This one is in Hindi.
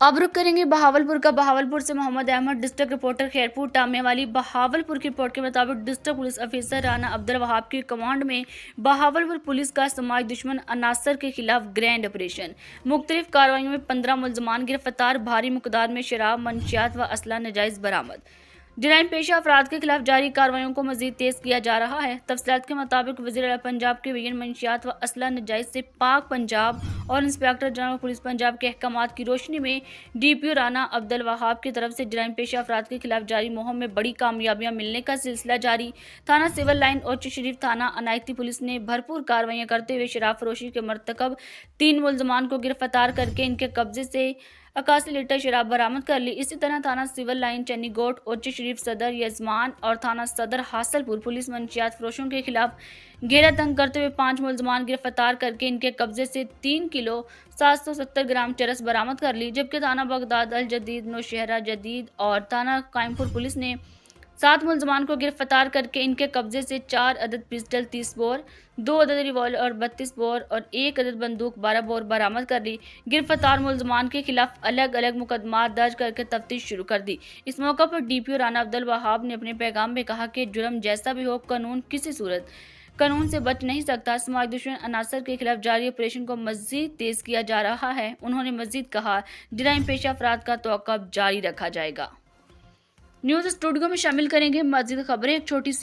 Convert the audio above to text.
अब रुक करेंगे बहावलपुर का। बहावलपुर से मोहम्मद अहमद, डिस्ट्रिक्ट रिपोर्टर खैरपुर टामेवाली। बहावलपुर की रिपोर्ट के मुताबिक district police officer Rana Abdul Wahab की कमांड में बहावलपुर पुलिस का समाज दुश्मन अनासर के खिलाफ ग्रैंड ऑपरेशन। मुख्तलिफ कार्रवाइयों में 15 मुलजमान गिरफ्तार, भारी मुकदार में शराब, मंशियात व असला नाजायज बरामद। जराइम पेशा अफराद के खिलाफ जारी कार्रवाइयों को मजीद तेज किया जा रहा है। तफसीलात के मुताबिक वज़ीर आला पंजाब के बयान मंशियात व असला नाजायज से पाक पंजाब और इंस्पेक्टर जनरल पुलिस पंजाब के अहकामात की रोशनी में DPO राना अब्दुल वहाब की तरफ से जराइम पेशा अफराद के खिलाफ जारी मुहिम में बड़ी कामयाबियां मिलने का सिलसिला जारी। थाना सिविल लाइन ओची शरीफ थाना अनायती पुलिस ने भरपूर कार्रवाइयां करते हुए शराब फरोशी के मरतकब 3 मुलजमान को गिरफ्तार करके इनके कब्जे से 81 लीटर शराब बरामद कर ली। इसी तरह थाना सिविल लाइन चन्नीगोट, ओची शरीफ सदर यजमान और थाना सदर हासलपुर पुलिस मंशियात फरोशों के खिलाफ घेरा तंग करते हुए 5 मुलजमान गिरफ्तार करके इनके कब्जे से 3 किलो 770 ग्राम चरस बरामद कर ली। जबकि थाना बगदाद अल जदीद, नौशहरा जदीद और थाना कायमपुर पुलिस ने 7 मुलजमान को गिरफ्तार करके इनके कब्जे से 4 अदद पिस्टल 30 बोर, 2 अदद रिवॉल्वर 32 बोर और 1 अदद बंदूक 12 बोर बरामद कर ली। गिरफ्तार मुलजमान के खिलाफ अलग अलग मुकदमा दर्ज करके तफ्तीश शुरू कर दी। इस मौका पर DPO राना अब्दुल वहाब ने अपने पैगाम में कहा कि जुर्म जैसा भी हो, कानून किसी सूरत कानून से बच नहीं सकता। समाज दुश्मन अनासर के खिलाफ जारी ऑपरेशन को मजीद तेज किया जा रहा है। उन्होंने मजीद कहा, जराइम पेशा अफराद का तौक़्क़ुफ़ जारी रखा जाएगा। न्यूज़ स्टूडियो में शामिल करेंगे मज़ीद खबरें। एक छोटी सी